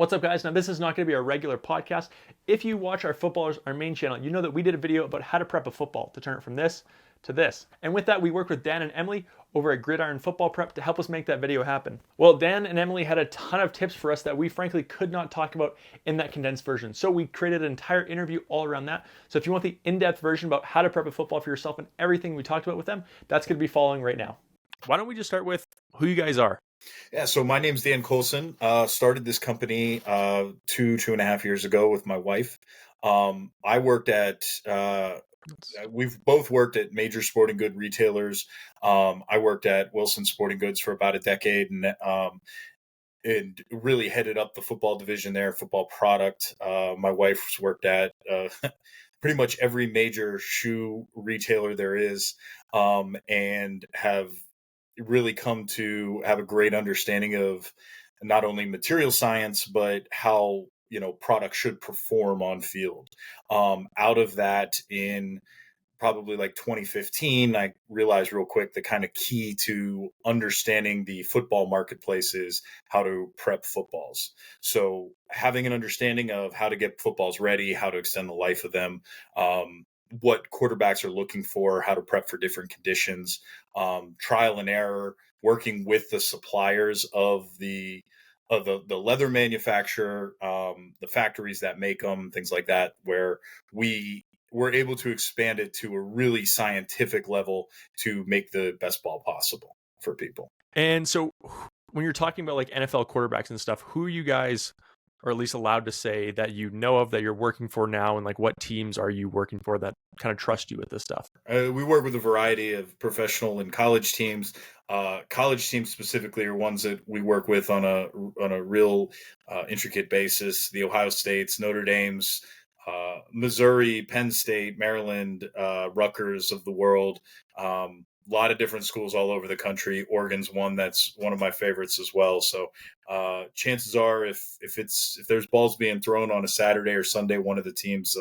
What's up, guys? Now, this is not going to be a regular podcast. If you watch our footballers, our main channel, you know that we did a video about how to prep a football to turn it from this to this. And with that, we worked with Dan and Emily over at Gridiron Football Prep to help us make that video happen. Well, Dan and Emily had a ton of tips for us that we frankly could not talk about in that condensed version. So we created an entire interview all around that. So if you want the in-depth version about how to prep a football for yourself and everything we talked about with them, that's going to be following right now. Why don't we just start with who you guys are? Yeah, so my name's Dan Colson. Started this company 2.5 years ago with my wife. I worked at we've both worked at major sporting good retailers. I worked at Wilson Sporting Goods for about a decade, and really headed up the football division there, football product. My wife's worked at pretty much every major shoe retailer there is, and have really come to have a great understanding of not only material science, but how, products should perform on field. Out of that, in probably like 2015, I realized real quick the kind of key to understanding the football marketplace is how to prep footballs. So having an understanding of how to get footballs ready, how to extend the life of them, what quarterbacks are looking for, how to prep for different conditions, trial and error, working with the suppliers of the leather manufacturer, the factories that make them, things like that, where we were able to expand it to a really scientific level to make the best ball possible for people. And so when you're talking about like NFL quarterbacks and stuff, who are you guys or at least allowed to say that you know of that you're working for now, and like what teams are you working for that kind of trust you with this stuff? We work with a variety of professional and college teams. College teams specifically are ones that we work with on a real intricate basis. The Ohio States, Notre Dame's, Missouri, Penn State, Maryland, Rutgers of the world. A lot of different schools all over the country. Oregon's one that's one of my favorites as well. So chances are, if there's balls being thrown on a Saturday or Sunday, one of the teams'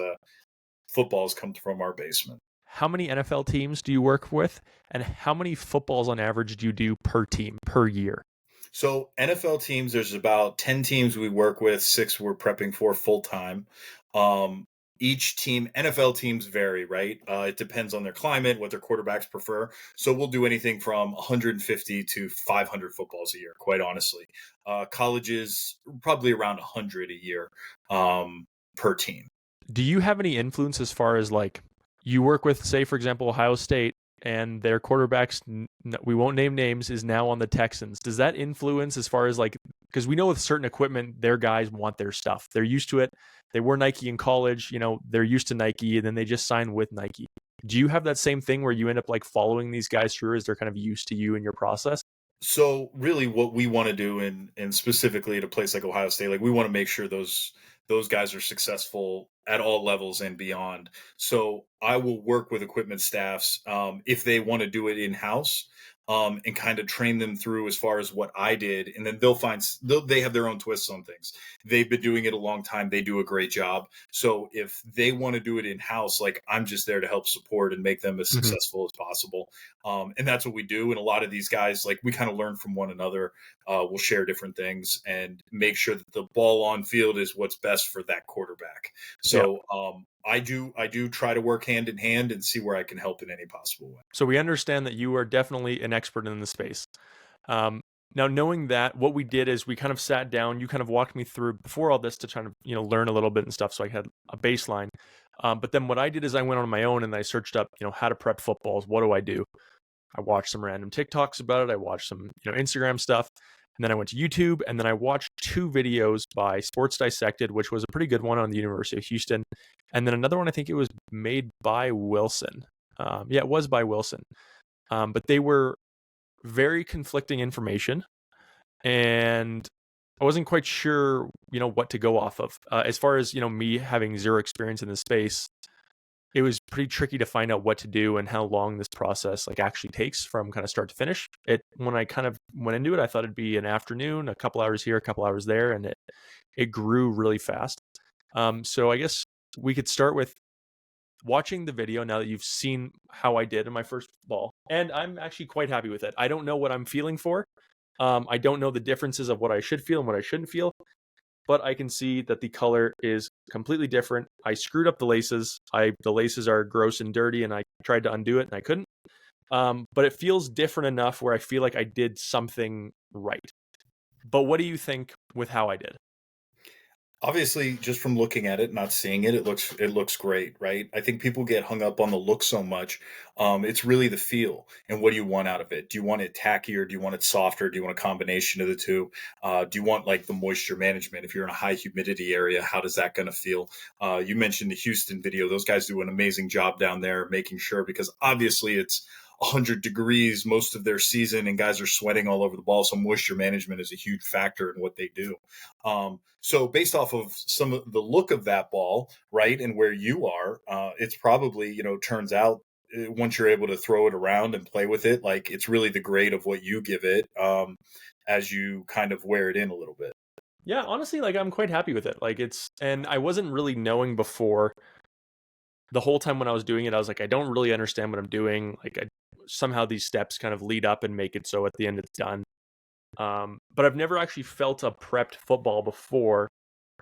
footballs come from our basement. How many NFL teams do you work with, and how many footballs on average do you do per team per year? So NFL teams, there's about 10 teams we work with, 6 we're prepping for full time. Each team, NFL teams vary, right? It depends on their climate, what their quarterbacks prefer. So we'll do anything from 150 to 500 footballs a year, quite honestly. Colleges, probably around 100 a year per team. Do you have any influence as far as like you work with, say, for example, Ohio State, and their quarterbacks, we won't name names, is now on the Texans? Does that influence as far as like, because we know with certain equipment, their guys want their stuff. They're used to it. They were Nike in college, they're used to Nike, and then they just sign with Nike. Do you have that same thing where you end up like following these guys through as they're kind of used to you and your process? So really what we want to do, and specifically at a place like Ohio State, like we want to make sure those guys are successful at all levels and beyond. So I will work with equipment staffs if they want to do it in-house, and kind of train them through as far as what I did. And then they have their own twists on things. They've been doing it a long time. They do a great job. So if they want to do it in-house, like I'm just there to help support and make them as successful as possible. And that's what we do. And a lot of these guys, like we kind of learn from one another. We'll share different things and make sure that the ball on field is what's best for that quarterback. So I do try to work hand in hand and see where I can help in any possible way. So we understand that you are definitely an expert in the space. Now, knowing that, what we did is we kind of sat down, you kind of walked me through before all this to try to, learn a little bit and stuff. So I had a baseline. But then what I did is I went on my own and I searched up, how to prep footballs. What do I do? I watched some random TikToks about it. I watched some, Instagram stuff. And then I went to YouTube, and then I watched 2 videos by Sports Dissected, which was a pretty good one on the University of Houston. And then another one, I think it was made by Wilson. It was by Wilson. But they were very conflicting information, and I wasn't quite sure, what to go off of. As far as, me having zero experience in this space, it was pretty tricky to find out what to do and how long this process like actually takes from kind of start to finish. When I kind of went into it, I thought it'd be an afternoon, a couple hours here, a couple hours there, and it grew really fast. So I guess we could start with watching the video now that you've seen how I did in my first ball, and I'm actually quite happy with it. I don't know what I'm feeling for. I don't know the differences of what I should feel and what I shouldn't feel. but I can see that the color is completely different. I screwed up the laces. The laces are gross and dirty, and I tried to undo it and I couldn't. But it feels different enough where I feel like I did something right. But what do you think with how I did? Obviously, just from looking at it, not seeing it, it looks great, right? I think people get hung up on the look so much. It's really the feel and what do you want out of it? Do you want it tackier? Do you want it softer? Do you want a combination of the two? Do you want like the moisture management? If you're in a high humidity area, how does that going to feel? You mentioned the Houston video; those guys do an amazing job down there, making sure because obviously it's 100 degrees most of their season and guys are sweating all over the ball. So moisture management is a huge factor in what they do. So based off of some of the look of that ball, right, and where you are, it's probably, turns out once you're able to throw it around and play with it, like it's really the grade of what you give it as you kind of wear it in a little bit. Yeah, honestly, like I'm quite happy with it. And I wasn't really knowing before. The whole time when I was doing it, I was like, I don't really understand what I'm doing. Somehow these steps kind of lead up and make it so at the end it's done. But I've never actually felt a prepped football before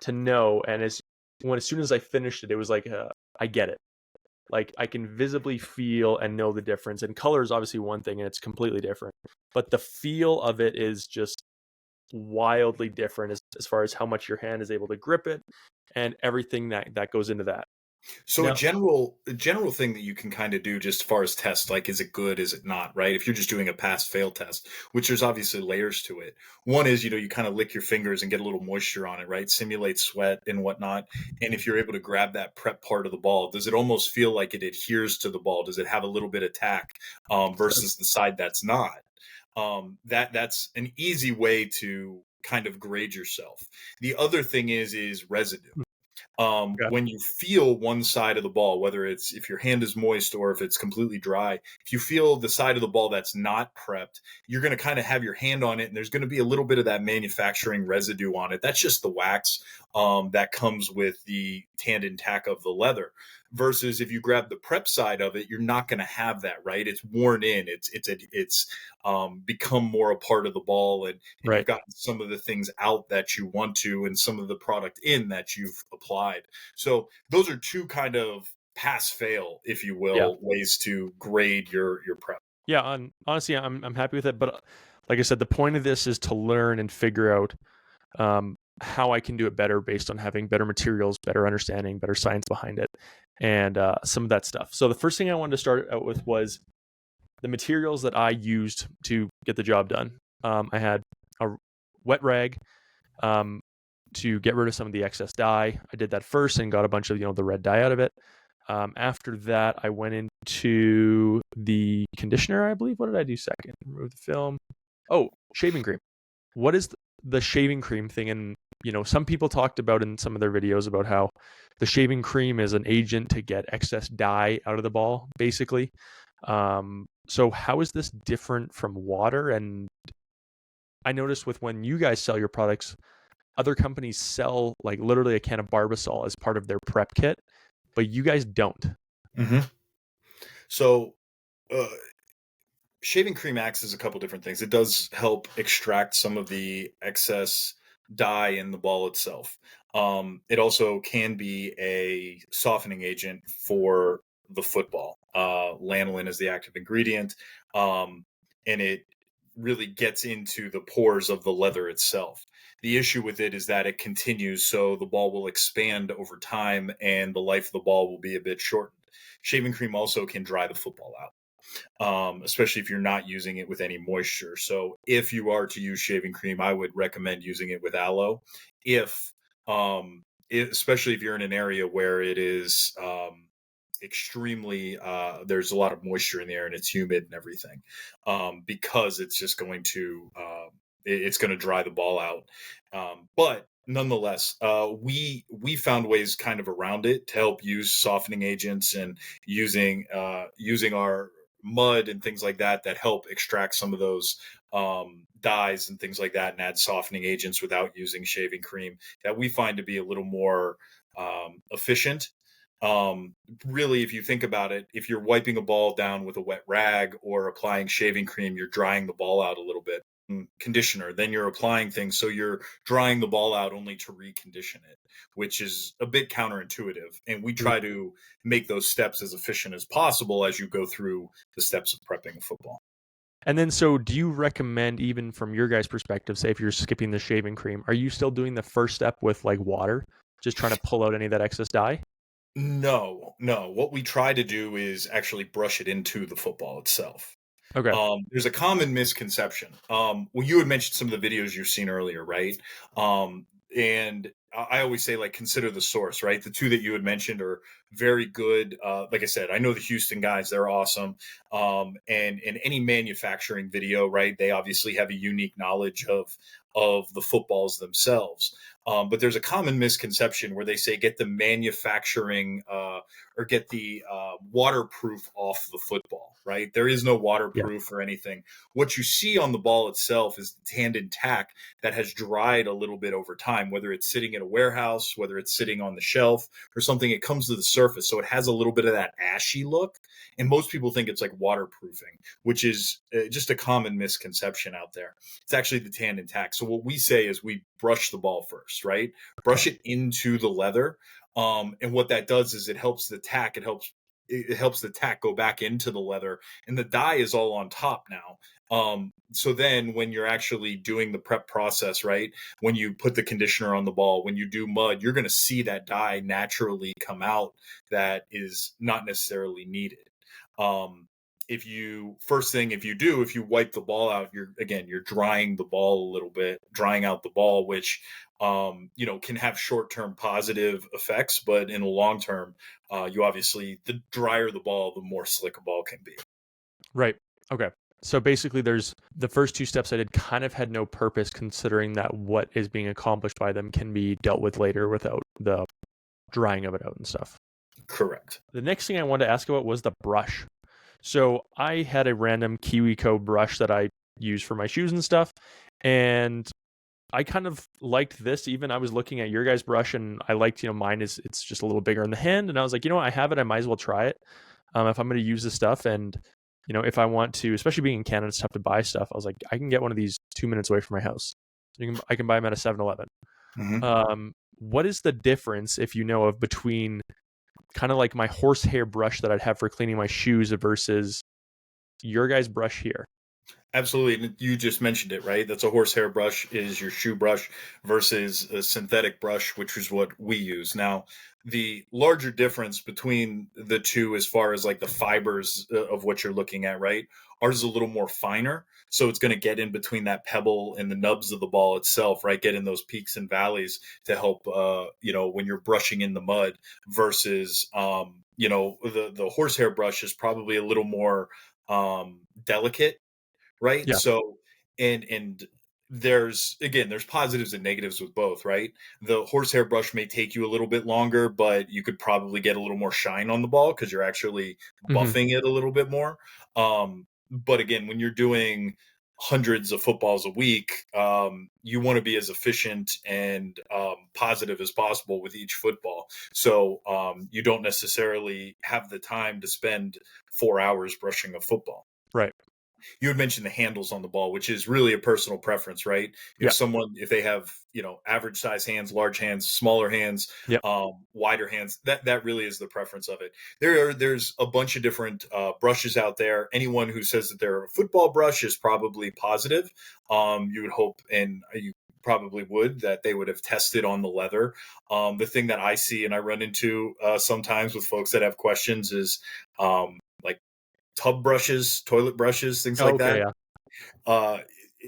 to know. And as soon as I finished it, it was like, I get it. Like I can visibly feel and know the difference. And color is obviously one thing, and it's completely different. But the feel of it is just wildly different as far as how much your hand is able to grip it and everything that goes into that. So Now, a general thing that you can kind of do just as far as test, like is it good, is it not, right? If you're just doing a pass fail test, which there's obviously layers to it. One is, you kind of lick your fingers and get a little moisture on it, right? Simulate sweat and whatnot. And if you're able to grab that prep part of the ball, does it almost feel like it adheres to the ball? Does it have a little bit of tack versus the side that's not? That's an easy way to kind of grade yourself. The other thing is residue. yeah, When you feel one side of the ball, whether it's if your hand is moist or if it's completely dry, if you feel the side of the ball that's not prepped, you're going to kind of have your hand on it and there's going to be a little bit of that manufacturing residue on it. That's just the wax that comes with the tandem tack of the leather. Versus if you grab the prep side of it, you're not going to have that, right? It's worn in. It's become more a part of the ball, and you've right. gotten some of the things out that you want to, and some of the product in that you've applied. So those are two kind of pass fail, if you Yeah. will, ways to grade your prep. Yeah, honestly, I'm happy with it. But like I said, the point of this is to learn and figure out how I can do it better based on having better materials, better understanding, better science behind it, and some of that stuff. So the first thing I wanted to start out with was the materials that I used to get the job done. I had a wet rag to get rid of some of the excess dye. I did that first and got a bunch of the red dye out of it. After that, I went into the conditioner, I believe. What did I do second? Remove the film. Oh, shaving cream. What is the shaving cream thing? And some people talked about in some of their videos about how the shaving cream is an agent to get excess dye out of the ball, basically. So how is this different from water? And I noticed with when you guys sell your products, other companies sell like literally a can of Barbasol as part of their prep kit, but you guys don't. Mm-hmm. So, uh, shaving cream acts as a couple different things. It does help extract some of the excess dye in the ball itself. It also can be a softening agent for the football. Lanolin is the active ingredient, and it really gets into the pores of the leather itself. The issue with it is that it continues, so the ball will expand over time and the life of the ball will be a bit shortened. Shaving cream also can dry the football out, especially if you're not using it with any moisture. So if you are to use shaving cream, I would recommend using it with aloe. If, especially if you're in an area where it is extremely, there's a lot of moisture in the air and it's humid and everything, because it's just going to, it's going to dry the ball out. But nonetheless, we found ways kind of around it to help use softening agents and using our mud and things like that that help extract some of those dyes and things like that and add softening agents without using shaving cream that we find to be a little more efficient. Really, if you think about it, if you're wiping a ball down with a wet rag or applying shaving cream, you're drying the ball out a little bit. conditioner, then you're applying things. So you're drying the ball out only to recondition it, which is a bit counterintuitive. And we try to make those steps as efficient as possible as you go through the steps of prepping a football. And then, so do you recommend, even from your guys' perspective, say if you're skipping the shaving cream, are you still doing the first step with like water, just trying to pull out any of that excess dye? No, no. What we try to do is actually brush it into the football itself. Okay. There's a common misconception. Well, you had mentioned some of the videos you've seen earlier, right? And I always say, like, consider the source, right? The two that you had mentioned are very good. Like I said, I know the Houston guys; they're awesome. And in any manufacturing video, right, they obviously have a unique knowledge of the footballs themselves. But there's a common misconception where they say get the manufacturing or get the waterproof off the football, right? There is no waterproof or anything. What you see on the ball itself is the tanned tack that has dried a little bit over time, whether it's sitting in a warehouse, whether it's sitting on the shelf or something. It comes to the surface. So it has a little bit of that ashy look. And most people think it's like waterproofing, which is just a common misconception out there. It's actually the tanned tack. So what we say is we brush the ball first, right? Okay. Brush it into the leather. And what that does is it helps the tack. It helps the tack go back into the leather, and the dye is all on top now. So then when you're actually doing the prep process, right? When you put the conditioner on the ball, when you do mud, you're going to see that dye naturally come out that is not necessarily needed. If you wipe the ball out, you're drying the ball a little bit, drying out the ball, which can have short-term positive effects, but in the long term, the drier the ball, the more slick a ball can be. Right. Okay. So basically, there's the first two steps I did kind of had no purpose, considering that what is being accomplished by them can be dealt with later without the drying of it out and stuff. Correct. The next thing I wanted to ask about was the brush. So I had a random KiwiCo brush that I use for my shoes and stuff, and I kind of liked this. Even I was looking at your guys' brush, and I liked, mine it's just a little bigger in the hand, and I was like, I have it, I might as well try it. If I'm going to use this stuff, and if I want to, especially being in Canada, it's tough to buy stuff. I was like, I can get one of these 2 minutes away from my house. I can buy them at a 7-Eleven. Mm-hmm. What is the difference, if you know of, between kind of like my horsehair brush that I'd have for cleaning my shoes versus your guys' brush here? Absolutely. You just mentioned it, right? That's a horsehair brush is your shoe brush versus a synthetic brush, which is what we use. Now, the larger difference between the two, as far as like the fibers of what you're looking at, right? Ours is a little more finer. So it's going to get in between that pebble and the nubs of the ball itself, right? Get in those peaks and valleys to help, when you're brushing in the mud versus, the horsehair brush is probably a little more delicate, right? Yeah. So, and there's positives and negatives with both, right? The horsehair brush may take you a little bit longer, but you could probably get a little more shine on the ball because you're actually buffing it a little bit more. But again, when you're doing hundreds of footballs a week, you want to be as efficient and positive as possible with each football. So you don't necessarily have the time to spend 4 hours brushing a football. Right. You had mentioned the handles on the ball, which is really a personal preference, right? If they have, average size hands, large hands, smaller hands, Yep. wider hands, that really is the preference of it. There's a bunch of different brushes out there. Anyone who says that they're a football brush is probably positive. You would hope, and you probably would, that they would have tested on the leather. The thing that I see and I run into sometimes with folks that have questions is like tub brushes, toilet brushes, things like that. Yeah.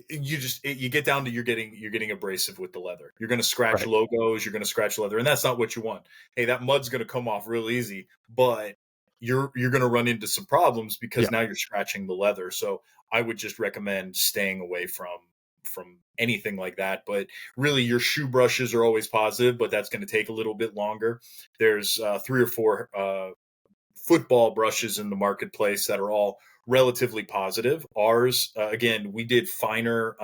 You get down to you're getting abrasive with the leather. You're going to scratch Right. logos. You're going to scratch leather, and that's not what you want. Hey, that mud's going to come off real easy, but you're going to run into some problems because now you're scratching the leather. So I would just recommend staying away from anything like that. But really, your shoe brushes are always positive, but that's going to take a little bit longer. There's 3 or 4 football brushes in the marketplace that are all relatively positive. Ours, again, we did finer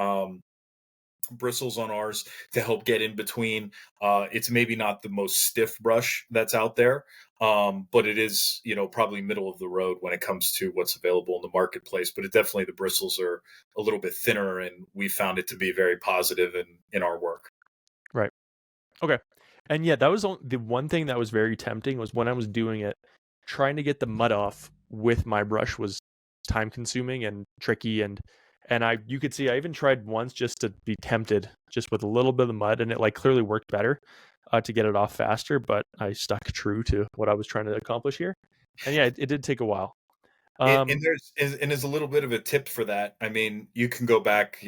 bristles on ours to help get in between. It's maybe not the most stiff brush that's out there, but it is, probably middle of the road when it comes to what's available in the marketplace. But it definitely, the bristles are a little bit thinner, and we found it to be very positive in our work. Right. Okay. And yeah, that was the one thing that was very tempting was when I was doing it, trying to get the mud off with my brush was time consuming and tricky, and you could see I even tried once just to be tempted just with a little bit of mud, and it like clearly worked better to get it off faster, but I stuck true to what I was trying to accomplish here. And yeah, it did take a while. And there's a little bit of a tip for that. I mean, you can go back,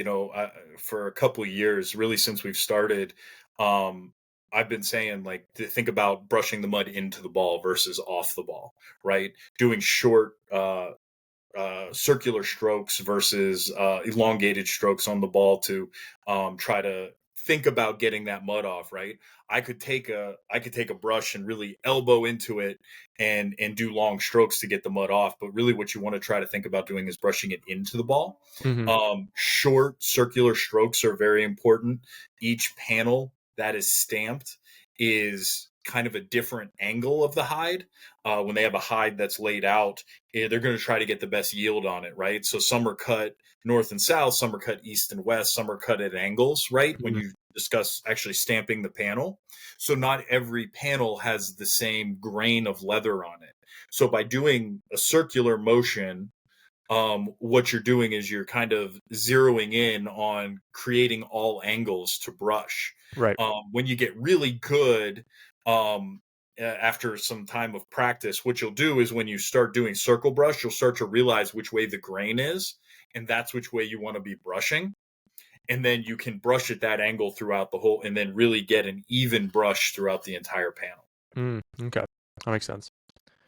for a couple of years, really since we've started. I've been saying, like, to think about brushing the mud into the ball versus off the ball, right? Doing short, circular strokes versus elongated strokes on the ball to try to think about getting that mud off. Right, I could take a brush and really elbow into it and do long strokes to get the mud off. But really, what you want to try to think about doing is brushing it into the ball. Mhm. Short circular strokes are very important. Each panel that is stamped is kind of a different angle of the hide. When they have a hide that's laid out, they're going to try to get the best yield on it, right? So some are cut north and south, some are cut east and west, some are cut at angles, right? When Mhm. you discuss actually stamping the panel. So not every panel has the same grain of leather on it. So by doing a circular motion, what you're doing is you're kind of zeroing in on creating all angles to brush. Right. When you get really good, after some time of practice, what you'll do is when you start doing circle brush, you'll start to realize which way the grain is, and that's which way you want to be brushing. And then you can brush at that angle throughout the whole, and then really get an even brush throughout the entire panel. Okay, that makes sense.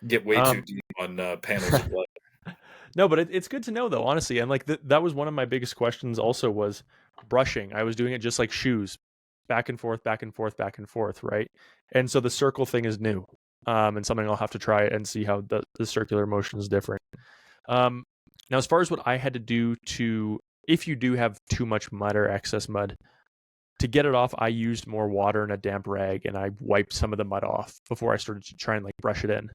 Get way too Um, deep on panels of lead. No, but it's good to know though, honestly. And like that was one of my biggest questions. Also, was brushing. I was doing it just like shoes, back and forth, back and forth, back and forth, right? And so the circle thing is new, and something I'll have to try and see how the circular motion is different. Um, Now, as far as what I had to do to, if you do have too much mud or excess mud, to get it off, I used more water and a damp rag, and I wiped some of the mud off before I started to try and like brush it in.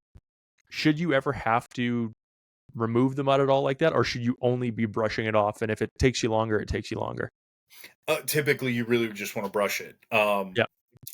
Should you ever have to remove the mud at all like that, or should you only be brushing it off? And if it takes you longer, it takes you longer. Typically, you really just want to brush it. Yeah.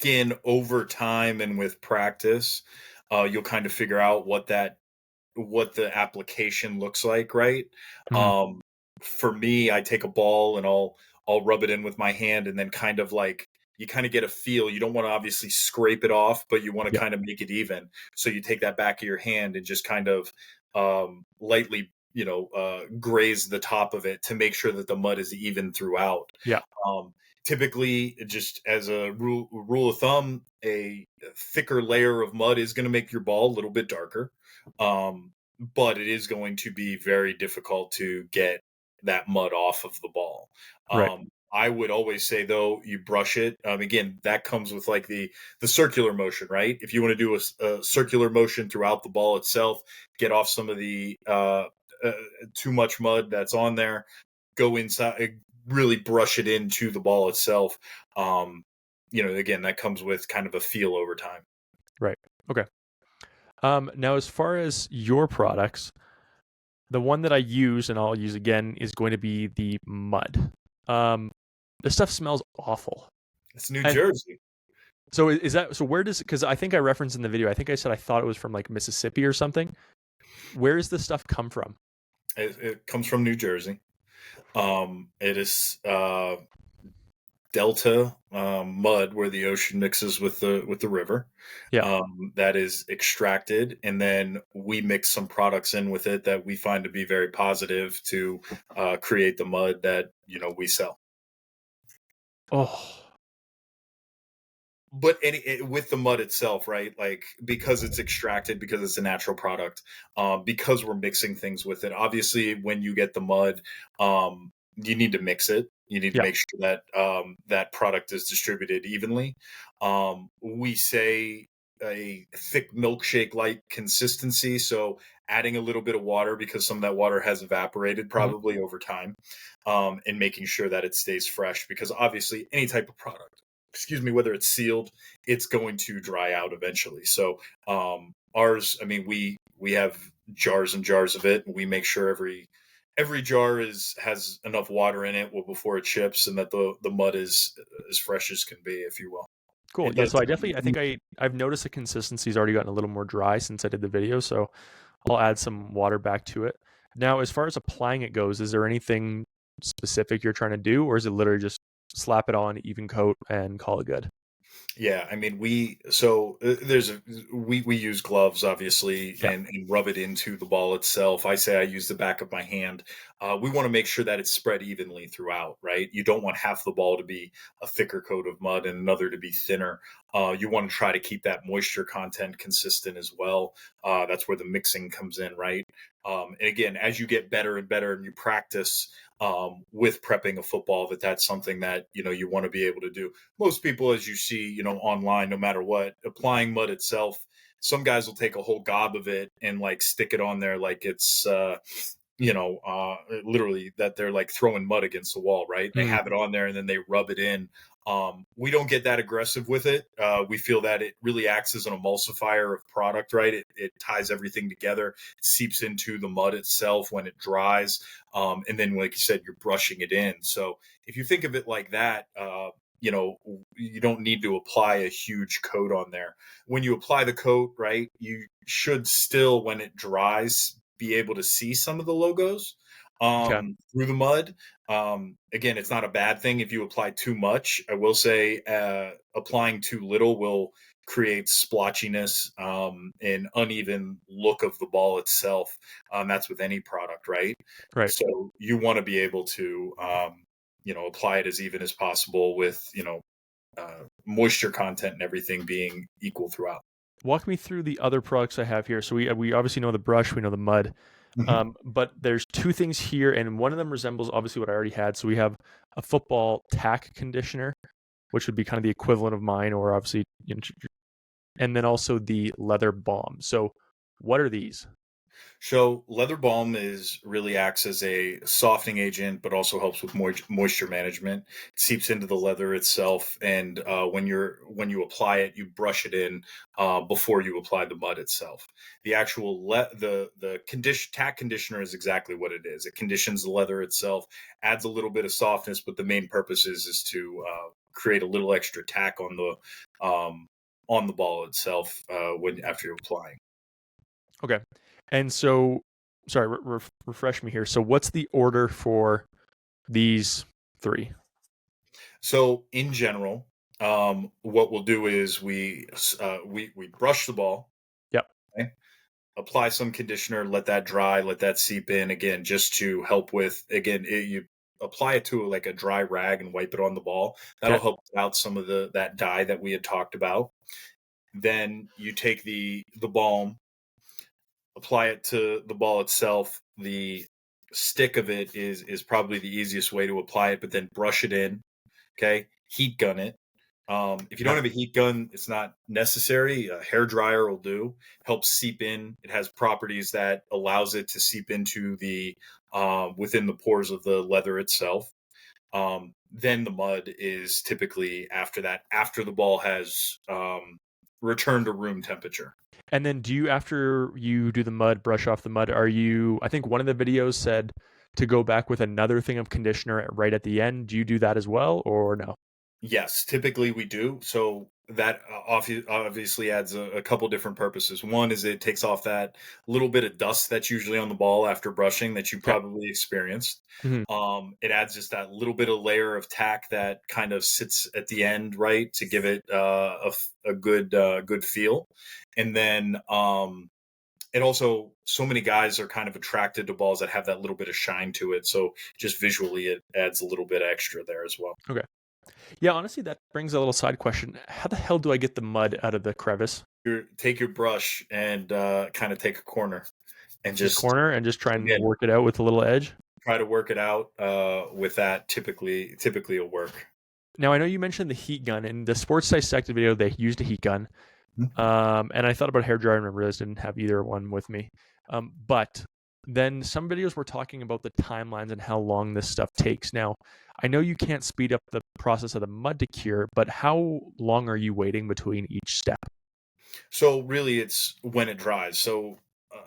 Again, over time and with practice, you'll kind of figure out what the application looks like, right? Mhm. Um, for me, I take a ball and I'll rub it in with my hand, and then kind of like, you kind of get a feel. You don't want to obviously scrape it off, but you want to Yeah. kind of make it even. So you take that back of your hand and just kind of lightly, graze the top of it to make sure that the mud is even throughout. Yeah. Um, Typically, just as a rule of thumb, a thicker layer of mud is going to make your ball a little bit darker, but it is going to be very difficult to get that mud off of the ball. Right. I would always say, though, you brush it. Again, that comes with like the circular motion, right? If you want to do a circular motion throughout the ball itself, get off some of the too much mud that's on there, go inside, really brush it into the ball itself. Again, that comes with kind of a feel over time. Right. Okay. Now, as far as your products, the one that I use and I'll use again is going to be the mud. The stuff smells awful. It's New And Jersey. so is that so? Where does, because I think I referenced in the video, I think I said I thought it was from like Mississippi or something. Where does this stuff come from? It comes from New Jersey. It is delta mud where the ocean mixes with the river. Yeah. That is extracted, and then we mix some products in with it that we find to be very positive to create the mud that we sell. Oh. But with the mud itself, right? Like, because it's extracted, because it's a natural product, because we're mixing things with it. Obviously, when you get the mud, you need to mix it. You need to Yeah. make sure that that product is distributed evenly. We say a thick milkshake-like consistency, so adding a little bit of water because some of that water has evaporated Mhm. probably over time. and making sure that it stays fresh, because obviously any type of product, excuse me, whether it's sealed, it's going to dry out eventually. So ours, I mean, we have jars and jars of it, and we make sure every jar has enough water in it before it ships, and that the mud is as fresh as can be, if you will. Cool. It Yeah. does. So I think I've noticed the consistency's already gotten a little more dry since I did the video. So I'll add some water back to it. Now, as far as applying it goes, is there anything specific you're trying to do, or is it literally just slap it on, even coat, and call it good? Yeah, I mean, we use gloves, obviously, Yeah. and rub it into the ball itself. I say I use the back of my hand. We want to make sure that it's spread evenly throughout, right? You don't want half the ball to be a thicker coat of mud and another to be thinner. You want to try to keep that moisture content consistent as well. That's where the mixing comes in, right? And again, as you get better and better and you practice with prepping a football, that's something that you want to be able to do. Most people, as you see, online, no matter what, applying mud itself, some guys will take a whole gob of it and like stick it on there like it's literally that they're like throwing mud against the wall, right? They Mm, have it on there and then they rub it in. We don't get that aggressive with it. We feel that it really acts as an emulsifier of product, right? It ties everything together, it seeps into the mud itself when it dries. And then, like you said, you're brushing it in. So if you think of it like that, you don't need to apply a huge coat on there. When you apply the coat, right, you should still, when it dries, be able to see some of the logos okay. through the mud. Again, it's not a bad thing if you apply too much. I will say applying too little will create splotchiness and uneven look of the ball itself. That's with any product, right? Right. So you want to be able to apply it as even as possible with moisture content and everything being equal throughout. Walk me through the other products I have here. So we obviously know the brush, we know the mud, Mhm. but there's two things here, and one of them resembles obviously what I already had. So we have a football tack conditioner, which would be kind of the equivalent of mine, or obviously, and then also the leather balm. So what are these? So leather balm is really acts as a softening agent, but also helps with moisture management. It seeps into the leather itself, and when you apply it, you brush it in before you apply the mud itself. The actual the condition tack conditioner is exactly what it is. It conditions the leather itself, adds a little bit of softness, but the main purpose is to create a little extra tack on the ball itself when after you're applying. Okay. And so, sorry, refresh me here. So what's the order for these three? So in general, what we'll do is we brush the ball, Yep. okay? Apply some conditioner, let that dry, let that seep in again, just to help with you apply it to like a dry rag and wipe it on the ball. That'll Okay. help out some of that dye that we had talked about. Then you take the balm, apply it to the ball itself. The stick of it is probably the easiest way to apply it, but then brush it in. Okay, heat gun it. If you don't Okay. have a heat gun, it's not necessary. A hair dryer will do. Helps seep in. It has properties that allows it to seep into the within the pores of the leather itself. Then the mud is typically after that, after the ball has returned to room temperature. And then do you, after you do the mud, brush off the mud, I think one of the videos said to go back with another thing of conditioner right at the end. Do you do that as well, or no? Yes, typically we do. So that obviously adds a couple different purposes. One is it takes off that little bit of dust that's usually on the ball after brushing that you Okay. probably experienced. Mhm. It adds just that little bit of layer of tack that kind of sits at the end, right, to give it a good feel. And then it also, so many guys are kind of attracted to balls that have that little bit of shine to it. So just visually, it adds a little bit extra there as well. Okay. Yeah, honestly, that brings a little side question. How the hell do I get the mud out of the crevice? Take your brush and kind of take a corner and Just just corner and just try and again work it out with a little edge. try to work it out with that. Typically it'll work. Now, I know you mentioned the heat gun. In the Sports Dissected video, they used a heat gun. Mhm. And I thought about hair dryer and I realized I didn't have either one with me. But then some videos were talking about the timelines and how long this stuff takes. Now, I know you can't speed up the process of the mud to cure, but how long are you waiting between each step? So really, it's when it dries. So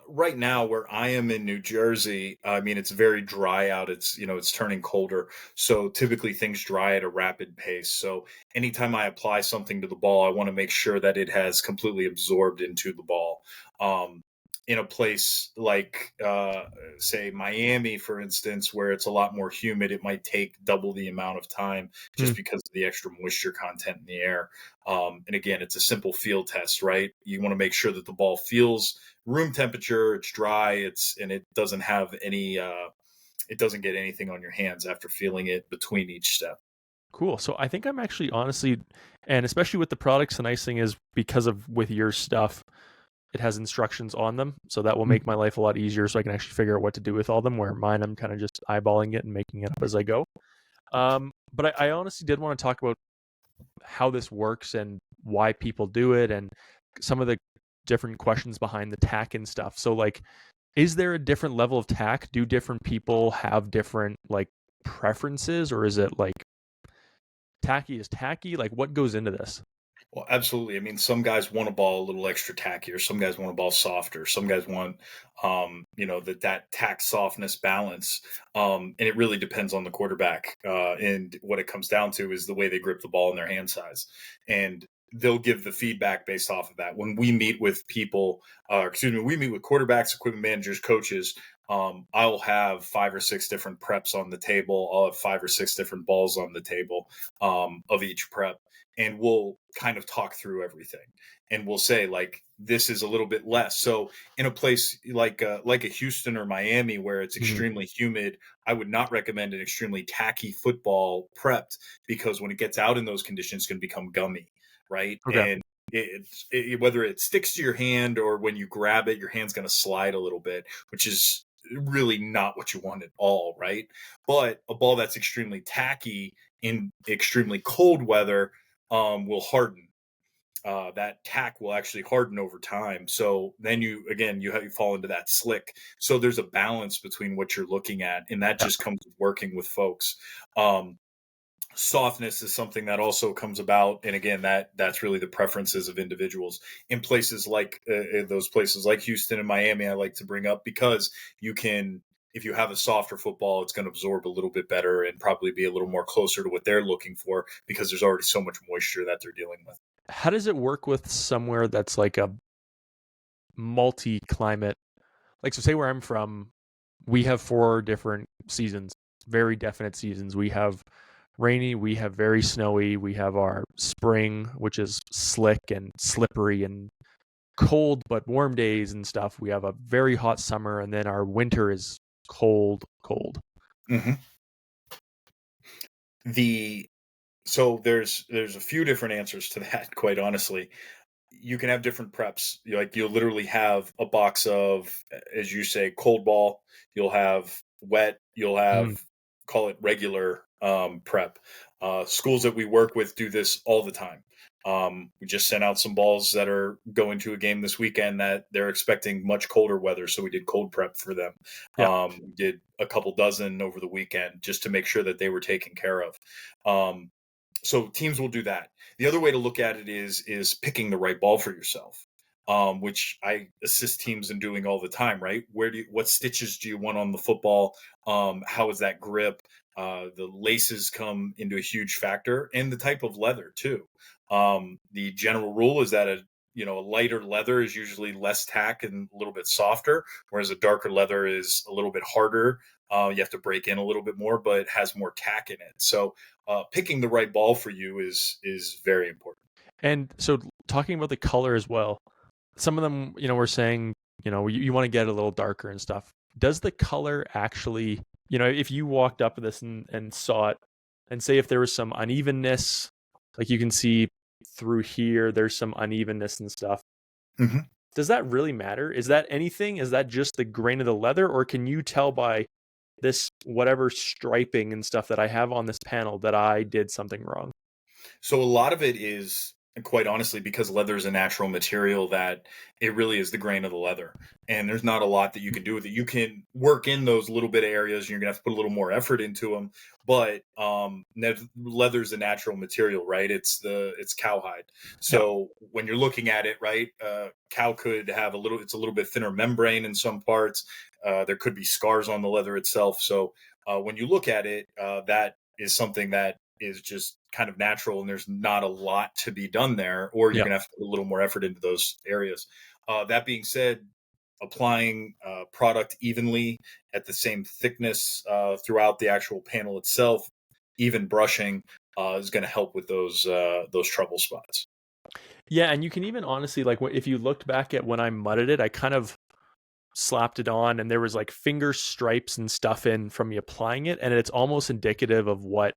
right now, where I am in New Jersey, I mean, it's very dry out. It's it's turning colder. So typically, things dry at a rapid pace. So anytime I apply something to the ball, I want to make sure that it has completely absorbed into the ball. Um, in a place like, say, Miami, for instance, where it's a lot more humid, it might take double the amount of time Hmm. just because of the extra moisture content in the air. And again, it's a simple field test, right? You want to make sure that the ball feels room temperature, it's dry, and it doesn't have any, it doesn't get anything on your hands after feeling it between each step. Cool. So I think I'm actually honestly, and especially with the products, the nice thing is because of with your stuff, it has instructions on them. So that will make my life a lot easier so I can actually figure out what to do with all them, where mine, I'm kind of just eyeballing it and making it up as I go. But I honestly did want to talk about how this works and why people do it and some of the different questions behind the tack and stuff. So like, is there a different level of tack? Do different people have different like preferences, or is it like tacky is tacky? Like what goes into this? Well, absolutely. I mean, some guys want a ball a little extra tackier. Some guys want a ball softer. Some guys want, that tack softness balance. And it really depends on the quarterback. And what it comes down to is the way they grip the ball in their hand size. And they'll give the feedback based off of that. When we meet with people, we meet with quarterbacks, equipment managers, coaches. I'll have 5 or 6 different preps on the table. I'll have 5 or 6 different balls on the table of each prep, and we'll kind of talk through everything, and we'll say like this is a little bit less. So in a place like a Houston or Miami where it's Mhm. extremely humid, I would not recommend an extremely tacky football prepped, because when it gets out in those conditions it's going to become gummy, right? Okay. And whether it sticks to your hand or when you grab it your hand's going to slide a little bit, which is really not what you want at all, right? But a ball that's extremely tacky in extremely cold weather will harden. That tack will actually harden over time. So then you fall into that slick. So there's a balance between what you're looking at, and that Yeah. just comes with working with folks. Um, Softness is something that also comes about, and again, that's really the preferences of individuals. In places like those places like Houston and Miami, I like to bring up, because you can, if you have a softer football, it's going to absorb a little bit better and probably be a little more closer to what they're looking for, because there's already so much moisture that they're dealing with. How does it work with somewhere that's like a multi-climate? Like, so say where I'm from, we have 4 different seasons, very definite seasons. We have rainy, we have very snowy, we have our spring, which is slick and slippery and cold but warm days and stuff. We have a very hot summer, and then our winter is cold, cold. Hmm. The So there's a few different answers to that, quite honestly. You can have different preps. You'll literally have a box of, as you say, cold ball. You'll have wet. You'll Mm, have, call it regular prep. Schools that we work with do this all the time. We just sent out some balls that are going to a game this weekend that they're expecting much colder weather, so we did cold prep for them. yeah. We did a couple dozen over the weekend just to make sure that they were taken care of. Um, so teams will do that. The other way to look at it is picking the right ball for yourself, which I assist teams in doing all the time. Right? What stitches do you want on the football? How is that grip? The laces come into a huge factor, and the type of leather too. The general rule is that a lighter leather is usually less tack and a little bit softer, whereas a darker leather is a little bit harder. You have to break in a little bit more, but has more tack in it. So picking the right ball for you is very important. And so talking about the color as well, some of them, were saying, you want to get a little darker and stuff. Does the color actually, if you walked up to this and saw it, and say if there was some unevenness, like you can see through here, there's some unevenness and stuff. Mhm. Does that really matter? Is that anything? Is that just the grain of the leather? Or can you tell by this whatever striping and stuff that I have on this panel that I did something wrong? So a lot of it is And quite honestly, because leather is a natural material, that it really is the grain of the leather. And there's not a lot that you can do with it. You can work in those little bit of areas, and you're gonna have to put a little more effort into them. But leather is a natural material, right? It's cowhide. Yeah. So when you're looking at it, right, cow could have it's a little bit thinner membrane in some parts. There could be scars on the leather itself. So when you look at it, that is something that is just kind of natural, and there's not a lot to be done there, or you're Yeah. gonna have to put a little more effort into those areas. That being said, applying product evenly at the same thickness throughout the actual panel itself, even brushing is going to help with those trouble spots. Yeah, and you can even honestly, like, if you looked back at when I mudded it, I kind of slapped it on, and there was like finger stripes and stuff in from me applying it, and it's almost indicative of what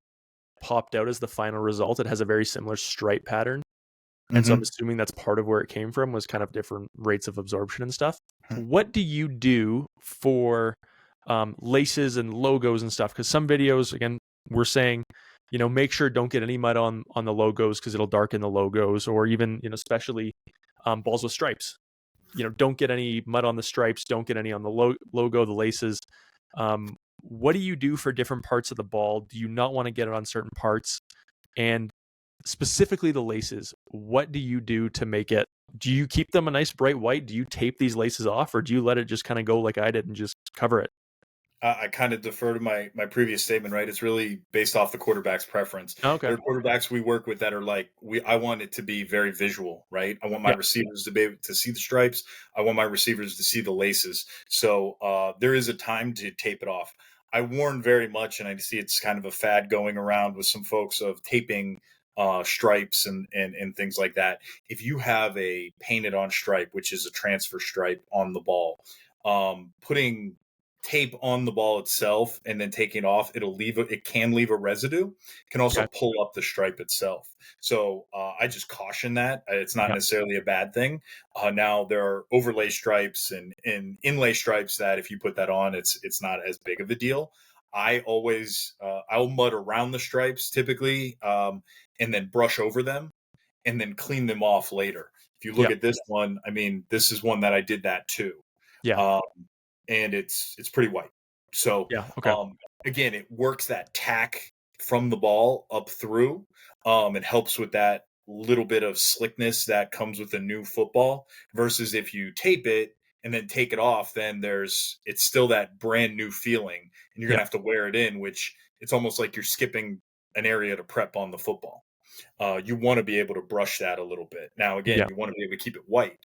popped out as the final result. It has a very similar stripe pattern. And so I'm Mm-hmm. assuming that's part of where it came from, was kind of different rates of absorption and stuff. What do you do for laces and logos and stuff? Because some videos, again, we're saying, make sure don't get any mud on the logos because it'll darken the logos, or even, especially balls with stripes. Don't get any mud on the stripes, don't get any on the logo, the laces. What do you do for different parts of the ball? Do you not want to get it on certain parts? And specifically the laces, what do you do to make it? Do you keep them a nice bright white? Do you tape these laces off, or do you let it just kind of go like I did and just cover it? I kind of defer to my previous statement, right? It's really based off the quarterback's preference. Okay. There are quarterbacks we work with that are like, I want it to be very visual, right? I want my Yeah. receivers to be able to see the stripes. I want my receivers to see the laces. So there is a time to tape it off. I warn very much, and I see it's kind of a fad going around with some folks of taping stripes and things like that. If you have a painted on stripe, which is a transfer stripe on the ball, putting tape on the ball itself and then taking it off, it can leave a residue. It can also Okay. pull up the stripe itself. So I just caution that it's not Yeah. necessarily a bad thing. Now there are overlay stripes and inlay stripes that if you put that on, it's not as big of a deal. I always I'll mud around the stripes typically, and then brush over them and then clean them off later. If you look Yeah. at this one, I mean, this is one that I did that too. Yeah. Um, and it's pretty white. So Yeah. Okay. again, it works that tack from the ball up through. It helps with that little bit of slickness that comes with a new football. Versus if you tape it and then take it off, then it's still that brand new feeling, and you're Yeah. gonna have to wear it in, which it's almost like you're skipping an area to prep on the football. You want to be able to brush that a little bit. Now, again, Yeah. you want to be able to keep it white.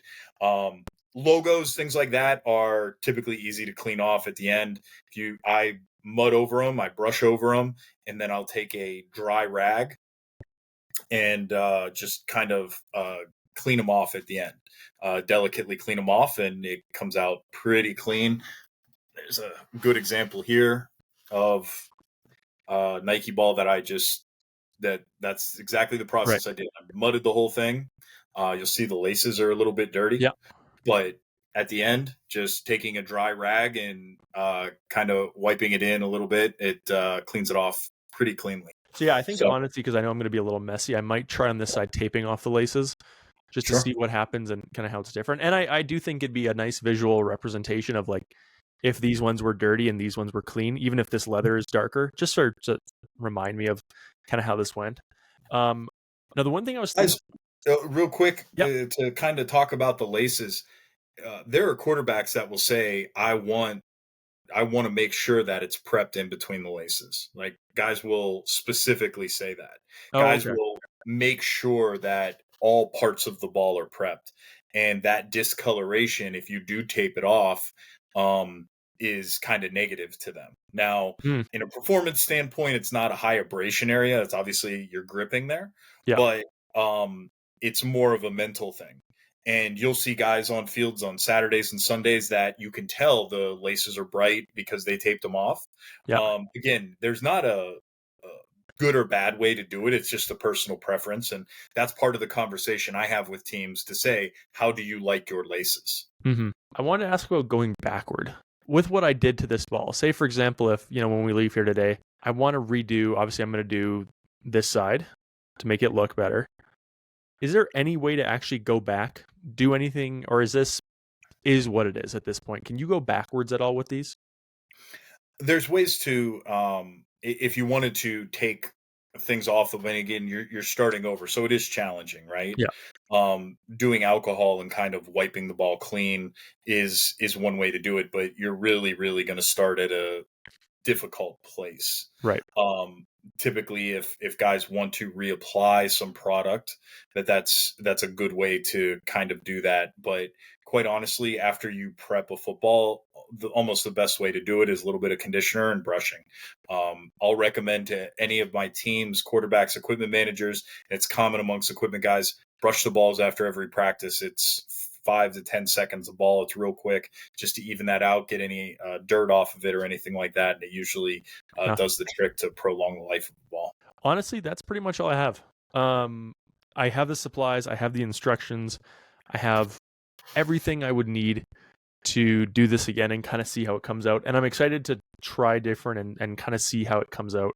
Logos, things like that, are typically easy to clean off at the end. I mud over them, I brush over them, and then I'll take a dry rag and just kind of clean them off at the end. Delicately clean them off, and it comes out pretty clean. There's a good example here of Nike ball that that's exactly the Right. process I did. I mudded the whole thing. You'll see the laces are a little bit dirty, Yeah. but at the end, just taking a dry rag and kind of wiping it in a little bit, it cleans it off pretty cleanly. So yeah, I think So honestly, because I know I'm going to be a little messy, I might try on this side taping off the laces just to sure. see what happens and kind of how it's different. And I do think it'd be a nice visual representation of like if these ones were dirty and these ones were clean, even if this leather is darker, just sort of to remind me of kind of how this went. Now the one thing I was thinking, Guys, real quick yep. to kind of talk about the laces, there are quarterbacks that will say, I want to make sure that it's prepped in between the laces. Like, guys will specifically say that. Oh, Guys okay. will make sure that all parts of the ball are prepped. And that discoloration, if you do tape it off, is kind of negative to them. Now, Hmm. in a performance standpoint, it's not a high abrasion area. It's obviously you're gripping there, Yeah. but it's more of a mental thing. And you'll see guys on fields on Saturdays and Sundays that you can tell the laces are bright because they taped them off. Yeah. Again, there's not a good or bad way to do it. It's just a personal preference. And that's part of the conversation I have with teams to say, how do you like your laces? Mm-hmm. I want to ask about going backward with what I did to this ball. Say, for example, if, when we leave here today, I want to redo, obviously I'm going to do this side to make it look better. Is there any way to actually go back, do anything, or is what it is at this point? Can you go backwards at all with these? There's ways to, if you wanted to take things off of, and again, you're starting over, so it is challenging, right? Yeah. Doing alcohol and kind of wiping the ball clean is one way to do it, but you're really going to start at a difficult place. Right. Um, Typically, if guys want to reapply some product, that's a good way to kind of do that. But quite honestly, after you prep a football, almost the best way to do it is a little bit of conditioner and brushing. I'll recommend to any of my teams, quarterbacks, equipment managers, and it's common amongst equipment guys, brush the balls after every practice. It's 5 to 10 seconds a ball. It's real quick just to even that out, get any dirt off of it or anything like that. And it usually Yeah. does the trick to prolong the life of the ball. Honestly, that's pretty much all I have. I have the supplies, I have the instructions, I have everything I would need to do this again and kind of see how it comes out. And I'm excited to try different and kind of see how it comes out.